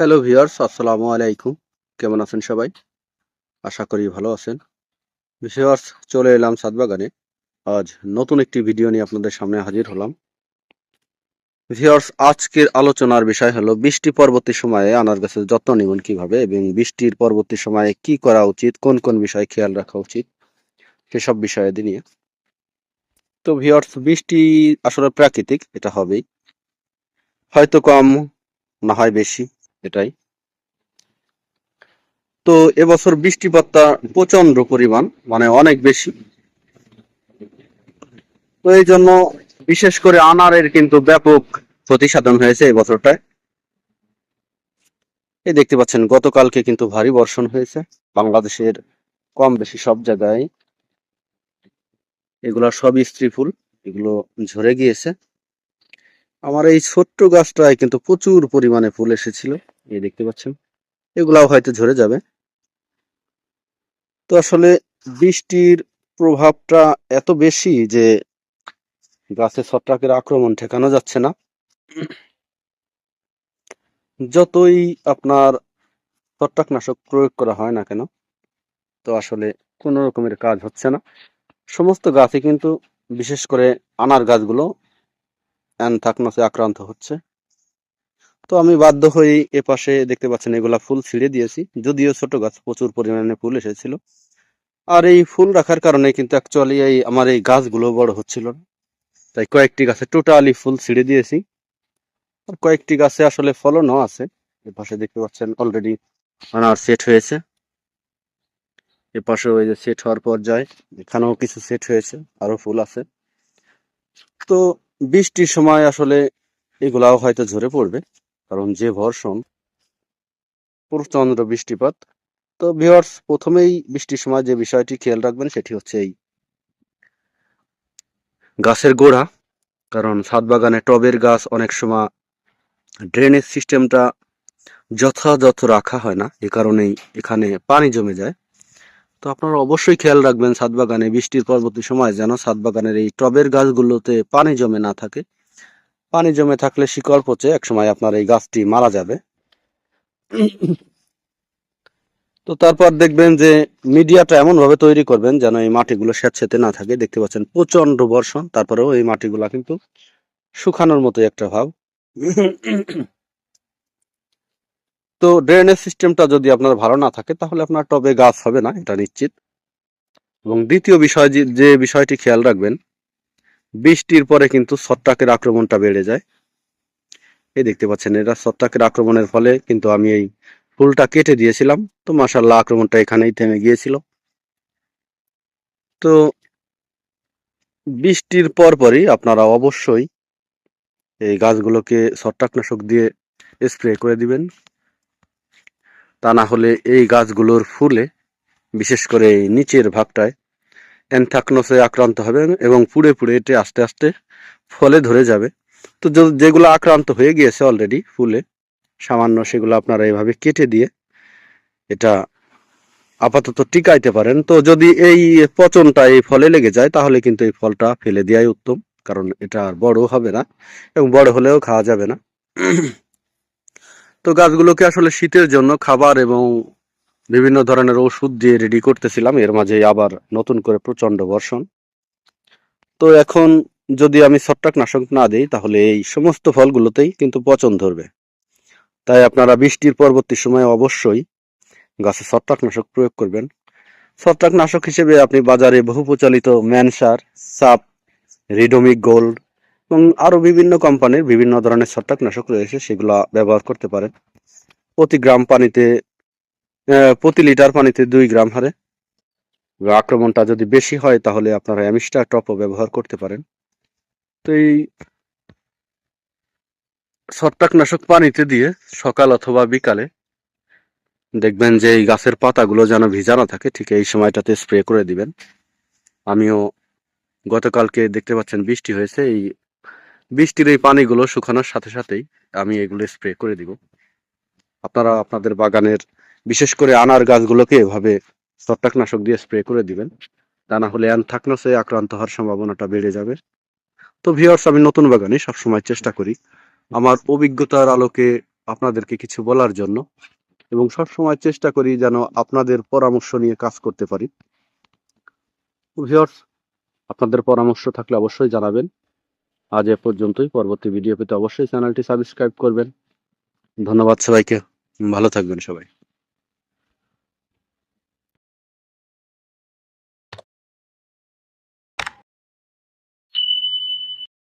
Hello viewers, আসসালামু আলাইকুম। কেমন আছেন সবাই? আশা করি ভালো আছেন। ভিউয়ার্স, চলে এলাম ছাদ বাগানে। আজ নতুন একটি ভিডিও নিয়ে আপনাদের সামনে হাজির হলাম। ভিউয়ার্স, আজকের আলোচনার বিষয় হলো বৃষ্টি পরবর্তী সময়ে আনার গাছের যত্ন নেবেন কিভাবে এবং বৃষ্টির পরবর্তী সময়ে কি করা উচিত, কোন কোন বিষয়ে খেয়াল রাখা উচিত সেসব বিষয়ে নিয়ে। তো ভিউয়ার্স, বৃষ্টি আসলে প্রাকৃতিক, এটা হবেই। হয়তো কম, না হয় বেশি, এটাই। তো এবছর বৃষ্টিপাতটা প্রচন্ড পরিমাণ, মানে অনেক বেশি। তো এই জন্য বিশেষ করে আনারের কিন্তু ব্যাপক ক্ষতি সাধন হয়েছে এই বছরটায়। এই দেখতে পাচ্ছেন গতকালকে কিন্তু ভারী বর্ষণ হয়েছে বাংলাদেশের কম বেশি সব জায়গায়। এগুলা সবই স্ত্রী ফুল, এগুলো ঝরে গিয়েছে। আমার এই ছোট্ট গাছটায় কিন্তু প্রচুর পরিমাণে ফুল এসেছিল, এই দেখতে পাচ্ছেন। এগুলাও হয়তো ঝরে যাবে। তো আসলে বৃষ্টির প্রভাবটা এত বেশি যে গাছে ছত্রাকের আক্রমণ ঠেকানো যাচ্ছে না। যতই আপনার ছত্রাকনাশক প্রয়োগ করা হয় না কেন, তো আসলে কোনো রকমের কাজ হচ্ছে না। সমস্ত গাছই কিন্তু, বিশেষ করে আনার গাছগুলো অ্যানথ্রাকনোসে আক্রান্ত হচ্ছে। তো আমি বাধ্য হয়ে এপাশে দেখতে পাচ্ছেন এগুলা ফুল ছিঁড়ে দিয়েছি, যদিও ছোট গাছ, প্রচুর পরিমাণে ফুল এসেছিল। আর এই ফুল রাখার কারণে কিন্তু অ্যাকচুয়ালি এই আমার এই গাছগুলো বড় হচ্ছিল না, তাই কয়েকটি গাছে টোটালি ফুল ছিঁড়ে দিয়েছি। আর কয়েকটি গাছে আসলে ফলনও আছে। এপাশে দেখতে পাচ্ছেন অলরেডি আনার সেট হয়েছে। এপাশে ওই যে সেট হওয়ার পর্যায়ে, এখানেও কিছু সেট হয়েছে, আরো ফুল আছে। তো বৃষ্টির সময় আসলে এগুলাও হয়তো ঝরে পড়বে, কারণ যে বর্ষণ, প্রচন্ড বৃষ্টিপাত। তো ভিউয়ার্স, প্রথমেই বৃষ্টির সময় যে বিষয়টি খেয়াল রাখবেন সেটি হচ্ছে এই গাছের গোড়া। কারণ ছাদ বাগানে টবের গাছ অনেক সময় ড্রেনেজ সিস্টেমটা যথাযথ রাখা হয় না, এ কারণেই এখানে পানি জমে যায়। তো আপনারা অবশ্যই খেয়াল রাখবেন ছাদ বাগানে বৃষ্টির পরবর্তী সময় যেন ছাদ বাগানের এই টবের গাছগুলোতে পানি জমে না থাকে। পানি জমে থাকলে শিকড় পচে একসময় আপনার এই গাছটি মারা যাবে। তো তারপর দেখবেন যে মিডিয়াটা এমন ভাবে তৈরি করবেন যেন এই মাটিগুলো স্যাঁতসেঁতে না থাকে। দেখতে পাচ্ছেন প্রচন্ড বর্ষণ, তারপরেও এই মাটিগুলা কিন্তু শুকানোর মতো একটা ভাব। তো ড্রেনেজ সিস্টেমটা যদি আপনার ভালো না থাকে তাহলে আপনার টবে গাছ হবে না, এটা নিশ্চিত। এবং দ্বিতীয় বিষয়, যে বিষয়টি খেয়াল রাখবেন, বৃষ্টির পরে কিন্তু ছত্রাকের আক্রমণটা বেড়ে যায়। এই দেখতে পাচ্ছেন, এরা ছত্রাকের আক্রমণের ফলে কিন্তু আমি এই ফুলটা কেটে দিয়েছিলাম। তো মাশাআল্লাহ, আক্রমণটা এখানেই থেমে গিয়েছিল। তো বৃষ্টির পরপরই আপনারা অবশ্যই এই গাছগুলোকে ছত্রাকনাশক দিয়ে স্প্রে করে দিবেন। তা না হলে এই গাছগুলোর ফুলে, বিশেষ করে এই নিচের ভাগটায় অ্যানথ্রাকনোসে আক্রান্ত হবে এবং পুড়ে পুড়ে এটি আস্তে আস্তে ফলে ধরে যাবে। তো যেগুলো আক্রান্ত হয়ে গিয়েছে অলরেডি ফুলে সামান্য, সেগুলো আপনারা এভাবে কেটে দিয়ে এটা আপাতত টিকাইতে পারেন। তো যদি এই পচনটা এই ফলে লেগে যায় তাহলে কিন্তু এই ফলটা ফেলে দেওয়াই উত্তম, কারণ এটা আর বড় হবে না এবং বড় হলেও খাওয়া যাবে না। তো গাছগুলোকে আসলে শীতের জন্য খাবার এবং বিভিন্ন ধরনের ওষুধ দিয়ে রেডি করতেছিলাম, এর মাঝে আবার নতুন করে প্রচন্ড বর্ষণ। তো এখন যদি আমি ছত্রাকনাশক না দিই তাহলে এই সমস্ত ফলগুলোতেই কিন্তু পচন ধরবে। তাই আপনারা বৃষ্টির পরবর্তী সময়ে অবশ্যই গাছে ছত্রাকনাশক প্রয়োগ করবেন। ছত্রাকনাশক হিসেবে আপনি বাজারে বহু প্রচলিত ম্যানসার, সাপ, রিডোমিক গোল্ড এবং আরো বিভিন্ন কোম্পানির বিভিন্ন ধরনের ছত্রাকনাশক রয়েছে, সেগুলো ব্যবহার করতে পারেন। প্রতি গ্রাম পানিতে, প্রতি লিটার পানিতে 2 গ্রাম হারে। আক্রমণটা যদি বেশি হয় তাহলে আপনারা অ্যামিস্টার টপও ব্যবহার করতে পারেন। তো এই ছত্রাকনাশক পানিতে দিয়ে সকাল অথবা বিকালে দেখবেন যে এই গাছের পাতাগুলো যেন ভিজা না থাকে, ঠিক এই সময়টাতে স্প্রে করে দিবেন। আমিও গতকালকে দেখতে পাচ্ছেন বৃষ্টি হয়েছে, এই বৃষ্টির এই পানিগুলো শুকানোর সাথে সাথেই আমি এগুলো স্প্রে করে দিব। আপনারা আপনাদের বাগানের বিশেষ করে আনার গাছগুলোকে এভাবে ছত্রাকনাশক দিয়ে স্প্রে করে দিবেন, তা না হলে অ্যানথ্রাকনোসে আক্রান্ত হওয়ার সম্ভাবনাটা বেড়ে যাবে। তো ভিউয়ার্স, আমি নতুন বাগানে সবসময় চেষ্টা করি আমার অভিজ্ঞতার আলোকে আপনাদেরকে কিছু বলার জন্য, এবং সবসময় চেষ্টা করি যেন আপনাদের পরামর্শ নিয়ে কাজ করতে পারি। ভিউয়ার্স, আপনাদের পরামর্শ থাকলে অবশ্যই জানাবেন। আজ এ পর্যন্তই। পরবর্তী ভিডিও পেতে অবশ্যই চ্যানেলটি সাবস্ক্রাইব করবেন। ধন্যবাদ সবাইকে। ভালো থাকবেন সবাই।